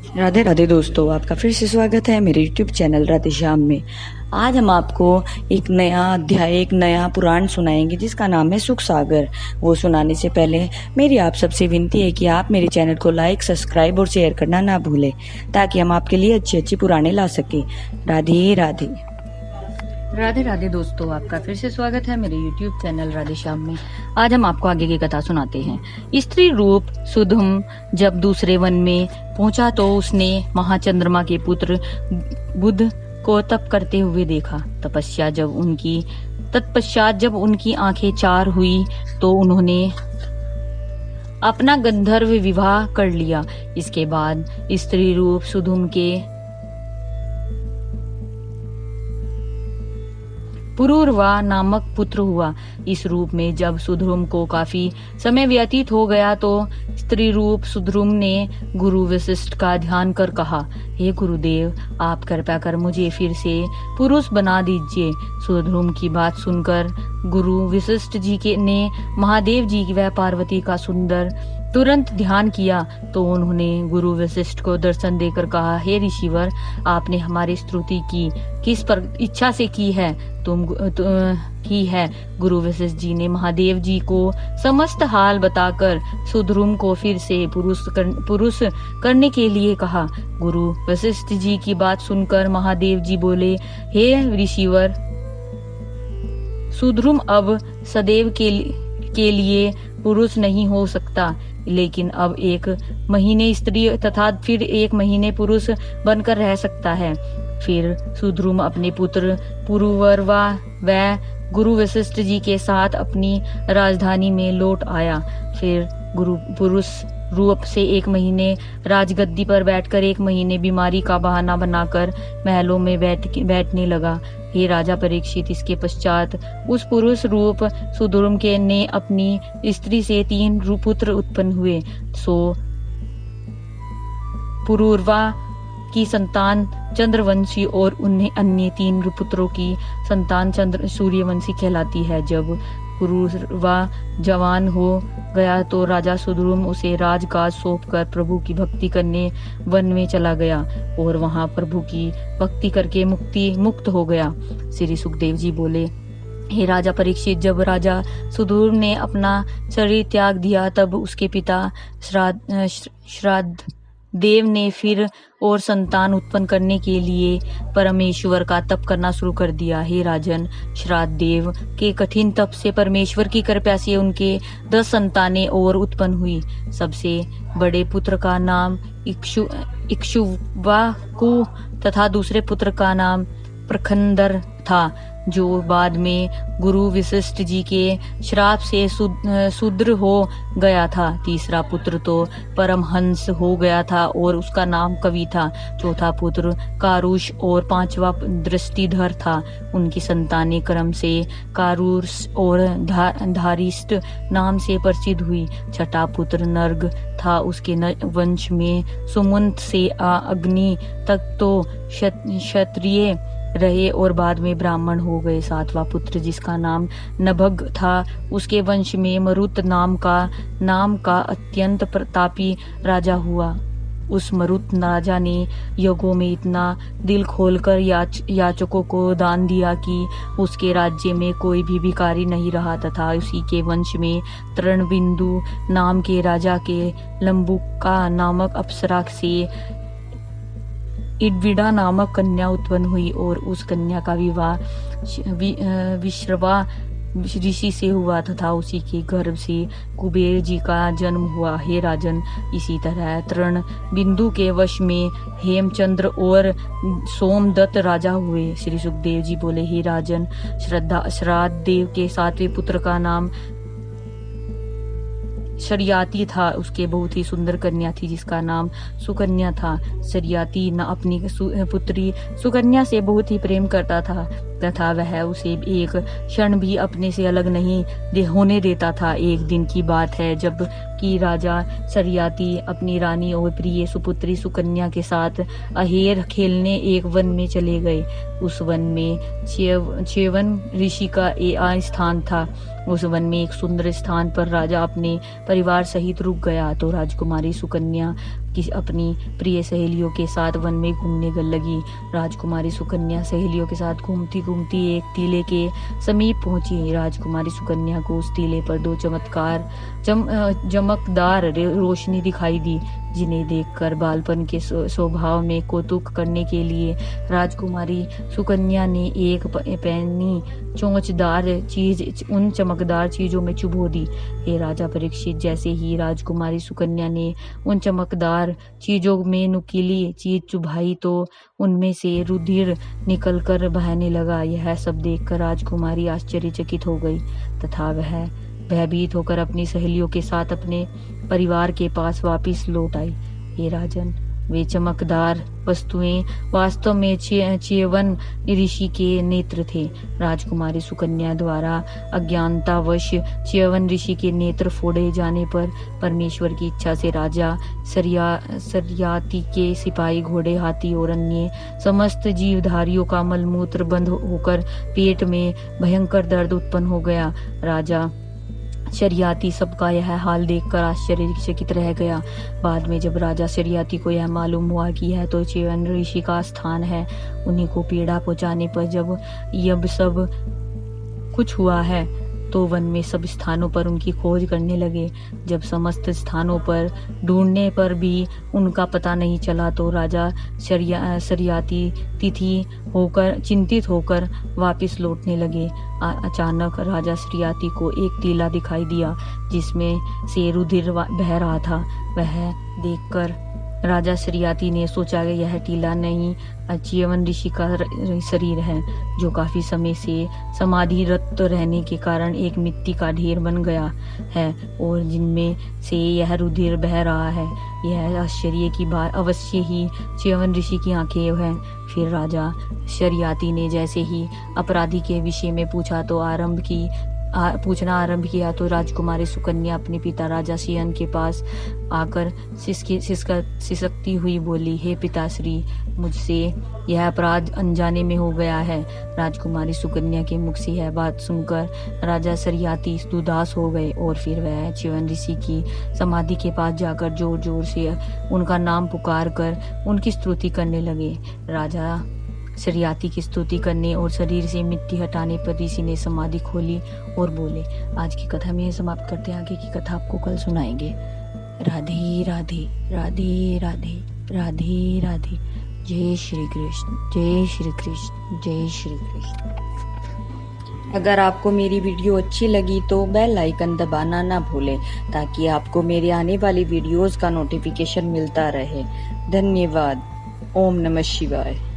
राधे राधे दोस्तों, आपका फिर से स्वागत है मेरे YouTube चैनल राधे श्याम में। आज हम आपको एक नया अध्याय, एक नया पुराण सुनाएंगे जिसका नाम है सुख सागर। वो सुनाने से पहले मेरी आप सबसे विनती है कि आप मेरे चैनल को लाइक, सब्सक्राइब और शेयर करना ना भूलें, ताकि हम आपके लिए अच्छी अच्छी पुराने ला सकें। राधे राधे। राधे राधे दोस्तों, आपका फिर से स्वागत है मेरे YouTube चैनल राधे श्याम में। आज हम आपको आगे की कथा सुनाते हैं। स्त्री रूप सुधुम जब दूसरे वन में पहुंचा तो उसने महाचंद्रमा के पुत्र बुध को तप करते हुए देखा। तत्पश्चात जब उनकी आंखें चार हुई तो उन्होंने अपना गंधर्व विवाह कर लिया। इसके बाद स्त्री रूप सुधुम के पुरूरवा नामक पुत्र हुआ। इस रूप में जब सुधुम को काफी समय व्यतीत हो गया तो स्त्री रूप सुधुम ने गुरु वशिष्ठ का ध्यान कर कहा, हे गुरुदेव, आप कृपया कर मुझे फिर से पुरुष बना दीजिए। सुधुम की बात सुनकर गुरु वशिष्ठ जी ने महादेव जी व पार्वती का सुंदर तुरंत ध्यान किया तो उन्होंने गुरु वशिष्ठ को दर्शन देकर कहा, हे ऋषिवर, आपने हमारी स्तुति की किस पर इच्छा से की है? की है। गुरु वशिष्ठ जी ने महादेव जी को समस्त हाल बताकर सुधुम को फिर से पुरुष करने के लिए कहा। गुरु वशिष्ठ जी की बात सुनकर महादेव जी बोले, हे ऋषिवर, सुधुम अब सदैव के लिए पुरुष नहीं हो सकता, लेकिन अब 1 महीने स्त्री तथा फिर 1 महीने पुरुष बनकर रह सकता है। फिर सुधुम अपने पुत्र पुरुवर्वा व गुरु वशिष्ठ जी के साथ अपनी राजधानी में लौट आया। फिर गुरु पुरुष रूप से 1 महीने राजगद्दी पर बैठकर 1 महीने बीमारी का बहाना बनाकर महलों में बैठने लगा। हे राजा परीक्षित, इसके पश्चात उस पुरुष रूप सुधुम के ने अपनी स्त्री से 3 पुत्र उत्पन्न हुए। सो पुरूरवा की संतान चंद्रवंशी और उन्हें अन्य 3 पुत्रों की संतान सूर्यवंशी कहलाती है। जब पुरूरवा जवान हो गया तो राजा सुधुम उसे राजकाज सौंपकर प्रभु की भक्ति करने वन में चला गया और वहां प्रभु की भक्ति करके मुक्त हो गया। श्री सुखदेव जी बोले, हे राजा परीक्षित, जब राजा सुधुम ने अपना शरीर त्याग दिया तब उसके पिता श्राद्ध देव ने फिर और संतान उत्पन्न करने के लिए परमेश्वर का तप करना शुरू कर दिया। हे राजन, श्राद्ध देव के कठिन तप से परमेश्वर की कृपा से उनके 10 संतानें और उत्पन्न हुई। सबसे बड़े पुत्र का नाम इक्ष्वाकु तथा दूसरे पुत्र का नाम प्रखंदर था, जो बाद में गुरु वशिष्ठ जी के श्राप से शूद्र हो गया था। तीसरा पुत्र तो परमहंस हो गया था और उसका नाम कवि था। चौथा पुत्र कारुष और 5वां दृष्टिधर था। उनकी संतानें क्रम से कारुष और धारिष्ट नाम से प्रसिद्ध हुई। छठा पुत्र नर्ग था। उसके वंश में सुमंत से अग्नि तक तो क्षत्रिय रहे और बाद में ब्राह्मण हो गए। 7वां पुत्र जिसका नाम नभग था, उसके वंश में मरुत नाम का अत्यंत प्रतापी राजा हुआ। उस मरुत राजा ने यज्ञों में इतना दिल खोलकर याचकों को दान दिया कि उसके राज्य में कोई भी भिखारी नहीं रहा, तथा उसी के वंश में तृणबिंदु नाम के राजा के लंबुका नामक अप्सरा से इडविडा नामक कन्या उत्पन्न हुई और उस कन्या का विवाह विश्रवा ऋषि से हुआ तथा उसी के गर्भ से कुबेर जी का जन्म हुआ। हे राजन, इसी तरह तृण बिंदु के वश में हेमचंद्र और सोमदत्त राजा हुए। श्री सुखदेव जी बोले, हे राजन, श्राद्ध देव के 7वें पुत्र का नाम शरियाती था। उसके बहुत ही सुंदर कन्या थी जिसका नाम सुकन्या था। शरियाती न अपनी पुत्री सुकन्या से बहुत ही प्रेम करता था तथा वह उसे एक क्षण भी अपने से अलग नहीं होने देता था। एक दिन की बात है जब कि राजा शरियाती अपनी रानी और प्रिय सुपुत्री सुकन्या के साथ अहेर खेलने एक वन में चले गए। उस वन में च्यवन ऋषि का स्थान था। उस वन में एक सुंदर स्थान पर राजा अपने परिवार सहित रुक गया तो राजकुमारी सुकन्या अपनी प्रिय सहेलियों के साथ वन में घूमने लगी। राजकुमारी सुकन्या सहेलियों के साथ घूमती घूमती एक टीले के समीप पहुंची। राजकुमारी सुकन्या को उस टीले पर दो चमकदार रोशनी दिखाई दी, जिन्हें देखकर बालपन के स्वभाव में कौतुक करने के लिए राजकुमारी सुकन्या ने एक पैनी चोंचदार चीज उन चमकदार चीजों में चुभो दी। हे राजा परीक्षित, जैसे ही राजकुमारी सुकन्या ने उन चमकदार चीजों में नुकीली चीज चुभाई तो उनमें से रुधिर निकलकर बहने लगा। यह सब देखकर राजकुमारी आश्चर्यचकित हो गई तथा वह भयभीत होकर अपनी सहेलियों के साथ अपने परिवार के पास वापस लौट आई। हे राजन, वे चमकदार वस्तुएं वास्तव में च्यवन ऋषि के नेत्र थे। राजकुमारी सुकन्या द्वारा अज्ञानतावश च्यवन ऋषि के नेत्र फोड़े जाने पर परमेश्वर की इच्छा से राजा सरियाती के सिपाही, घोड़े, हाथी और अन्य समस्त जीवधारियों का मलमूत्र बंद होकर पेट में भयंकर दर्द उत्पन्न हो गया। राजा शरियाती सबका यह हाल देखकर आश्चर्यचकित रह गया। बाद में जब राजा शरियाती को यह मालूम हुआ कि यह तो च्यवन ऋषि का स्थान है, उन्हीं को पीड़ा पहुंचाने पर जब यह सब कुछ हुआ है तो वन में सब स्थानों पर उनकी खोज करने लगे। जब समस्त स्थानों पर ढूंढने पर भी उनका पता नहीं चला तो राजा शरियाती चिंतित होकर वापस लौटने लगे। अचानक राजा शरियाती को एक टीला दिखाई दिया जिसमें से रुधिर बह रहा था। वह देखकर राजा शरियाती ने सोचा कि यह टीला नहीं, च्यवन ऋषि का शरीर है, जो काफी समय से समाधिरत रहने के कारण एक मिट्टी का ढेर बन गया है और जिनमें से यह रुधिर बह रहा है। यह आश्चर्य की बात अवश्य ही च्यवन ऋषि की आंखें हैं। फिर राजा शरियाती ने जैसे ही अपराधी के विषय में पूछना आरंभ किया तो राजकुमारी सुकन्या अपने पिता राजा च्यवन के पास आकर सिसकती हुई बोली, हे पिताश्री, मुझसे यह अपराध अनजाने में हो गया है। राजकुमारी सुकन्या के मुख से यह बात सुनकर राजा शरियाती उदास हो गए और फिर वह च्यवन ऋषि की समाधि के पास जाकर जोर जोर से उनका नाम पुकार कर उनकी स्तुति करने लगे। राजा शरियाती की स्तुति करने और शरीर से मिट्टी हटाने पर ऋषि ने समाधि खोली और बोले, आज की कथा में समाप्त करते हैं, आगे की कथा आपको कल सुनाएंगे। राधे राधे राधे राधे राधे राधे। जय श्री कृष्ण, जय श्री कृष्ण, जय श्री कृष्ण। अगर आपको मेरी वीडियो अच्छी लगी तो बेल आइकन दबाना ना भूलें ताकि आपको मेरे आने वाली वीडियोस का नोटिफिकेशन मिलता रहे। धन्यवाद। ओम नमः शिवाय।